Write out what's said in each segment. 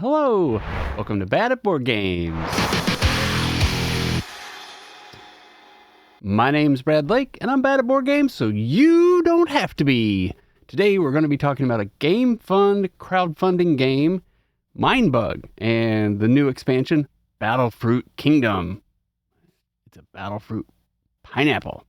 Hello, welcome to Bad at Board Games. My name's Brad Lake, and I'm bad at board games, so you don't have to be. Today we're going to be talking about a Gamefound crowdfunding game, Mindbug, and the new expansion, Battlefruit Kingdom. It's a Battlefruit pineapple.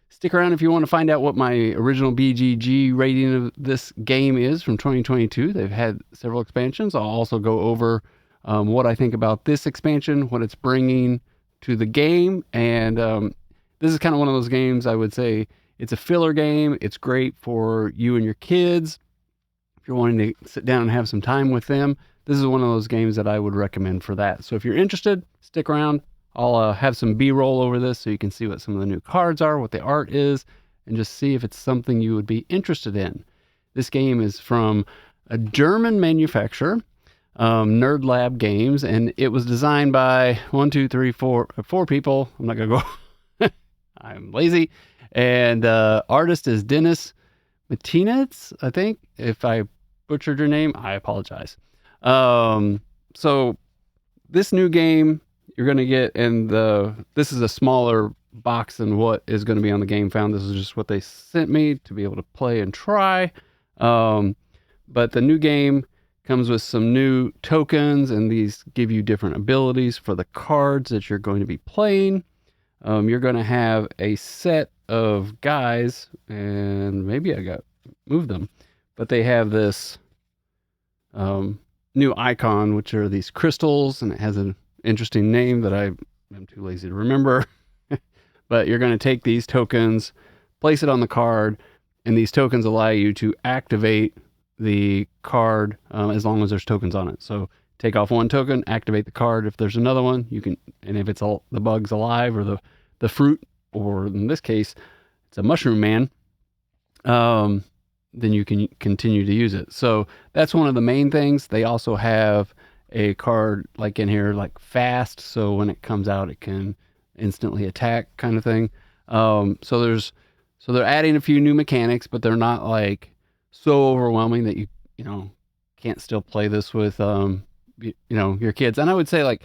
Stick around if you want to find out what my original BGG rating of this game is from 2022. They've had several expansions. I'll also go over what I think about this expansion, what it's bringing to the game. And this is kind of one of those games I would say it's a filler game. It's great for you and your kids. If you're wanting to sit down and have some time with them, this is one of those games that I would recommend for that. So if you're interested, stick around. I'll have some B-roll over this so you can see what some of the new cards are, what the art is, and just see if it's something you would be interested in. This game is from a German manufacturer, Nerd Lab Games, and it was designed by four people. I'm not going to go. I'm lazy. And artist is Dennis Martinez, I think. If I butchered your name, I apologize. So this new game you're going to get, and this is a smaller box than what is going to be on the Gamefound. This is just what they sent me to be able to play and try. But the new game comes with some new tokens, and these give you different abilities for the cards that you're going to be playing. You're going to have a set of guys, and maybe I moved them, but they have this new icon, which are these crystals, and it has an interesting name that I am too lazy to remember. But you're going to take these tokens, place it on the card, and these tokens allow you to activate the card as long as there's tokens on it. So take off one token, activate the card. If there's another one, you can, and if it's the bug's alive or the fruit, or in this case, it's a mushroom man, then you can continue to use it. So that's one of the main things. They also have a card like in here, like fast. So when it comes out, it can instantly attack kind of thing. So they're adding a few new mechanics, but they're not like so overwhelming that you can't still play this with, your kids. And I would say, like,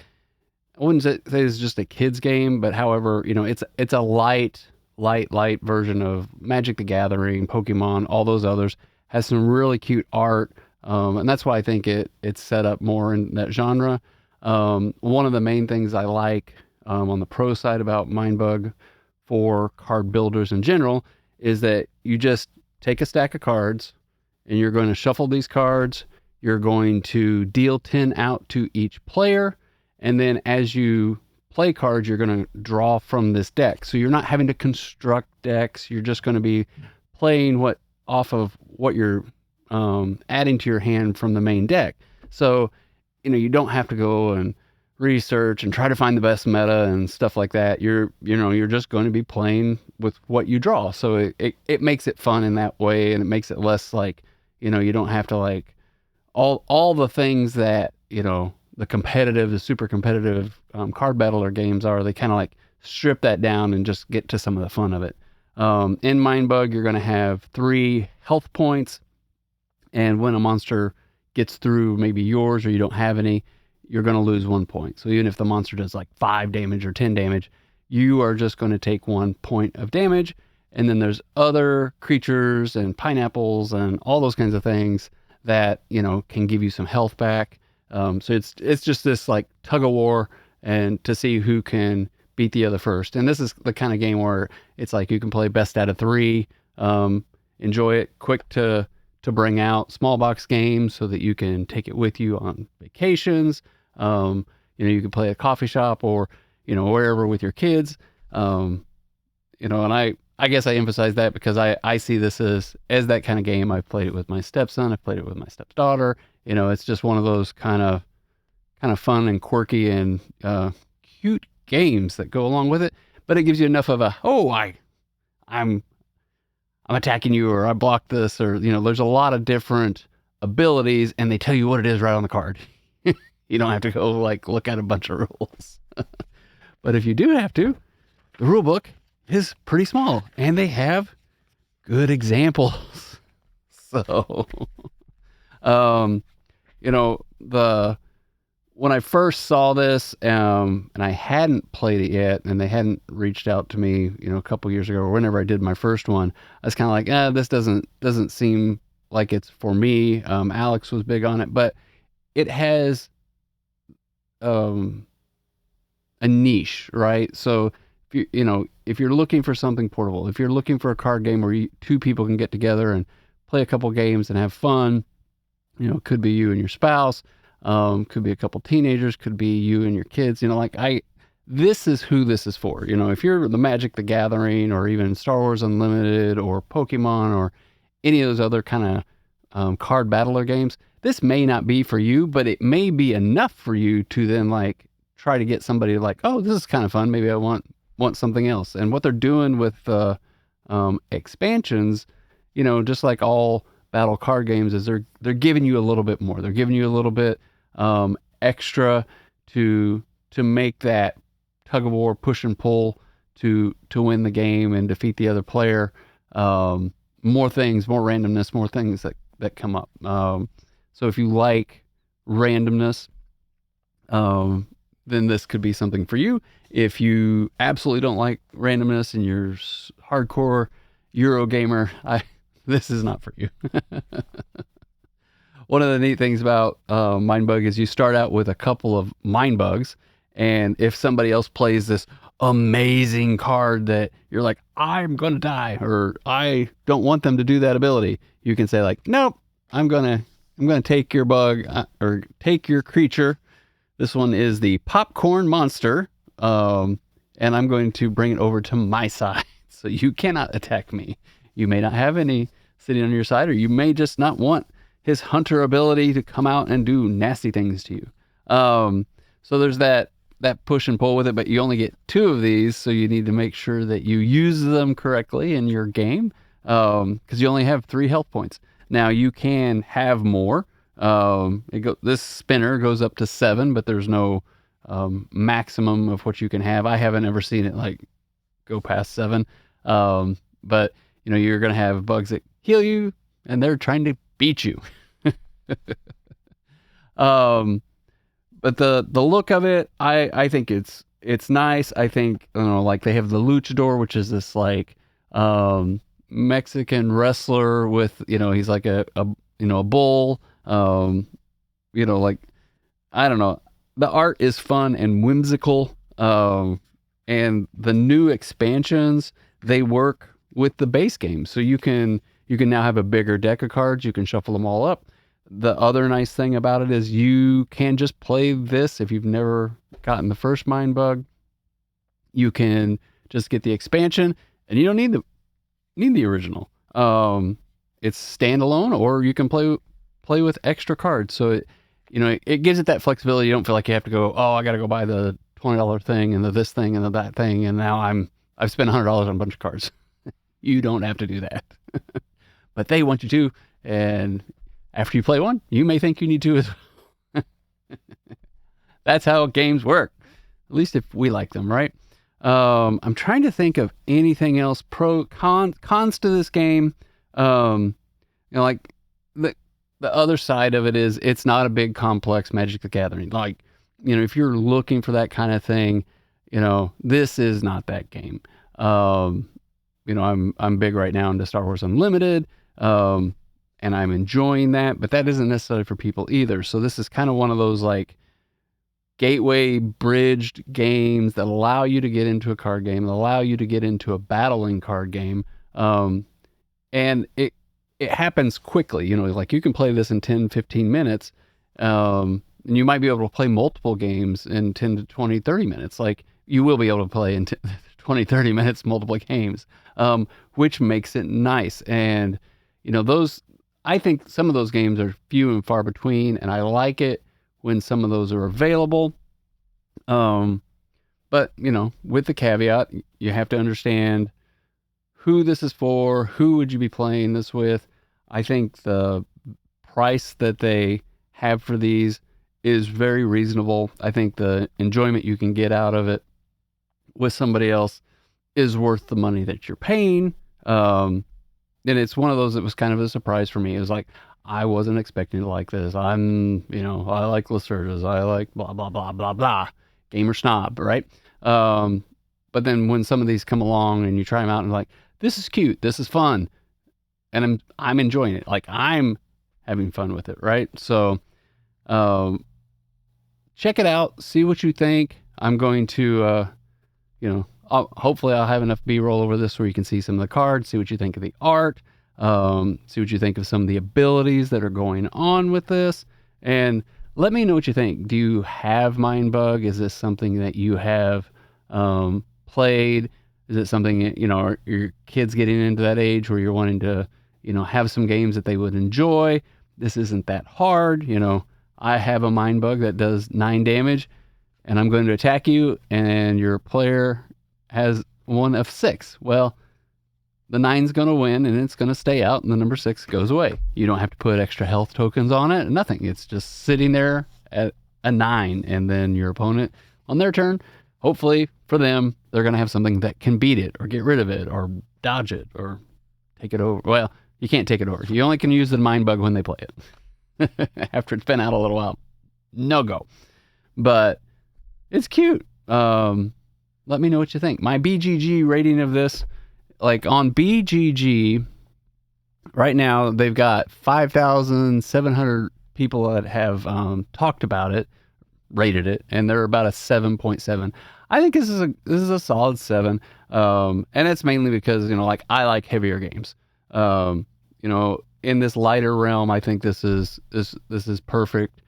I wouldn't say it's just a kid's game, but however, it's a light version of Magic the Gathering, Pokemon, all those others. Has some really cute art. And that's why I think it's set up more in that genre. One of the main things I like on the pro side about Mindbug for card builders in general is that you just take a stack of cards and you're going to shuffle these cards. You're going to deal 10 out to each player. And then as you play cards, you're going to draw from this deck. So you're not having to construct decks. You're just going to be playing off of what you're adding to your hand from the main deck. So, you don't have to go and research and try to find the best meta and stuff like that. You're just going to be playing with what you draw. So it makes it fun in that way, and it makes it less like, you don't have to like all the things that, the super competitive card battler games are. They kind of like strip that down and just get to some of the fun of it. In Mindbug, you're going to have 3 health points. And when a monster gets through maybe yours or you don't have any, you're going to lose 1 point. So even if the monster does like 5 damage or 10 damage, you are just going to take 1 point of damage. And then there's other creatures and pineapples and all those kinds of things that, can give you some health back. So it's just this like tug of war and to see who can beat the other first. And this is the kind of game where it's like you can play best out of 3, enjoy it, quick to bring out, small box games so that you can take it with you on vacations. You can play at a coffee shop or, wherever with your kids. And I guess I emphasize that because I see this as that kind of game. I've played it with my stepson. I've played it with my stepdaughter. It's just one of those kind of fun and quirky and cute games that go along with it. But it gives you enough of I'm attacking you, or I blocked this, or, there's a lot of different abilities, and they tell you what it is right on the card. You don't have to go like look at a bunch of rules. But if you do have to, the rule book is pretty small, and they have good examples. So, when I first saw this, and I hadn't played it yet, and they hadn't reached out to me, a couple years ago, or whenever I did my first one, I was kind of like, this doesn't seem like it's for me. Alex was big on it, but it has a niche, right? So if you're looking for something portable, if you're looking for a card game where two people can get together and play a couple games and have fun, could be you and your spouse, could be a couple teenagers, could be you and your kids, this is who this is for. If you're the Magic the Gathering, or even Star Wars Unlimited, or Pokemon, or any of those other kind of card battler games, this may not be for you, but it may be enough for you to then try to get somebody oh, this is kind of fun. Maybe I want something else. And what they're doing with the expansions, just like all battle card games, is they're giving you a little bit more. They're giving you a little bit extra to make that tug of war, push and pull to win the game and defeat the other player. More things, more randomness, more things that come up. So if you like randomness, then this could be something for you. If you absolutely don't like randomness and you're hardcore Euro gamer, this is not for you. One of the neat things about Mindbug is you start out with a couple of Mindbugs, and if somebody else plays this amazing card that you're like, I'm going to die, or I don't want them to do that ability, you can say nope, I'm going to take your bug, or take your creature. This one is the Popcorn Monster, and I'm going to bring it over to my side, so you cannot attack me. You may not have any sitting on your side, or you may just not want his hunter ability to come out and do nasty things to you. So there's that push and pull with it, but you only get 2 of these, so you need to make sure that you use them correctly in your game, because you only have 3 health points. Now you can have more. This spinner goes up to 7, but there's no maximum of what you can have. I haven't ever seen it go past 7. But you're gonna have bugs that heal you, and they're trying to beat you. But the look of it, I think it's nice. I think they have the luchador, which is this Mexican wrestler with he's like a bull. I don't know. The art is fun and whimsical. And the new expansions, they work with the base game. So you can now have a bigger deck of cards. You can shuffle them all up. The other nice thing about it is you can just play this. If you've never gotten the first Mindbug, you can just get the expansion, and you don't need the original. It's standalone, or you can play with extra cards. So it gives it that flexibility. You don't feel like you have to go, oh, I got to go buy the $20 thing and the this thing and the that thing, and now I've spent $100 on a bunch of cards. You don't have to do that. But they want you to, and after you play one, you may think you need to as well. That's how games work. At least if we like them, right? I'm trying to think of anything else. Cons to this game. The other side of it is it's not a big complex Magic the Gathering. If you're looking for that kind of thing, this is not that game. I'm big right now into Star Wars Unlimited, and I'm enjoying that, but that isn't necessarily for people either. So this is kind of one of those gateway bridged games that allow you to get into a card game, that allow you to get into a battling card game. And it happens quickly. You can play this in 10, 15 minutes, and you might be able to play multiple games in 10 to 20, 30 minutes. You will be able to play in 20, 30 minutes, multiple games, which makes it nice. And, I think some of those games are few and far between, and I like it when some of those are available. But, with the caveat, you have to understand who this is for, who would you be playing this with. I think the price that they have for these is very reasonable. I think the enjoyment you can get out of it with somebody else is worth the money that you're paying. And it's one of those that was kind of a surprise for me. It was I wasn't expecting to like this. I like Lacerdas. I like blah, blah, blah, blah, blah. Gamer snob, right? But then when some of these come along and you try them out and like, this is cute. This is fun. And I'm enjoying it. Like I'm having fun with it, right? So, check it out. See what you think. I'm going to, hopefully I'll have enough B-roll over this where you can see some of the cards, see what you think of the art, see what you think of some of the abilities that are going on with this, and let me know what you think. Do you have Mindbug? Is this something that you have played? Is it something, are your kids getting into that age where you're wanting to, have some games that they would enjoy? This isn't that hard. I have a Mindbug that does 9 damage, and I'm going to attack you, and your player has one of 6. Well, the 9's going to win, and it's going to stay out, and the number 6 goes away. You don't have to put extra health tokens on it, nothing. It's just sitting there at a 9, and then your opponent, on their turn, hopefully for them, they're going to have something that can beat it, or get rid of it, or dodge it, or take it over. Well, you can't take it over. You only can use the Mindbug when they play it. After it's been out a little while. No go. But it's cute. Let me know what you think. My BGG rating of this, like on BGG, right now they've got 5,700 people that have talked about it, rated it, and they're about a 7.7. I think this is a solid 7. And it's mainly because, I like heavier games. In this lighter realm, I think this is perfect.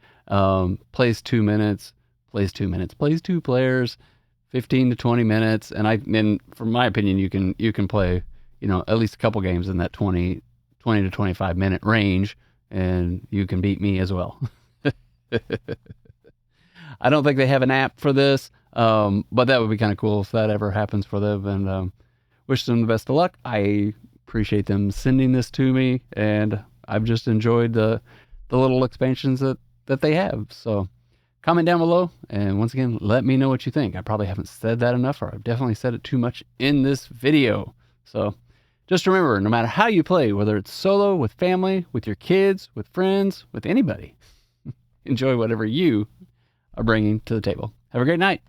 Plays 2 minutes, plays 2 players, 15 to 20 minutes, and from my opinion, you can play, at least a couple games in that 20 to 25 minute range, and you can beat me as well. I don't think they have an app for this, but that would be kind of cool if that ever happens for them. And wish them the best of luck. I appreciate them sending this to me, and I've just enjoyed the little expansions that they have. So comment down below, and once again, let me know what you think. I probably haven't said that enough, or I've definitely said it too much in this video. So just remember, no matter how you play, whether it's solo, with family, with your kids, with friends, with anybody, enjoy whatever you are bringing to the table. Have a great night.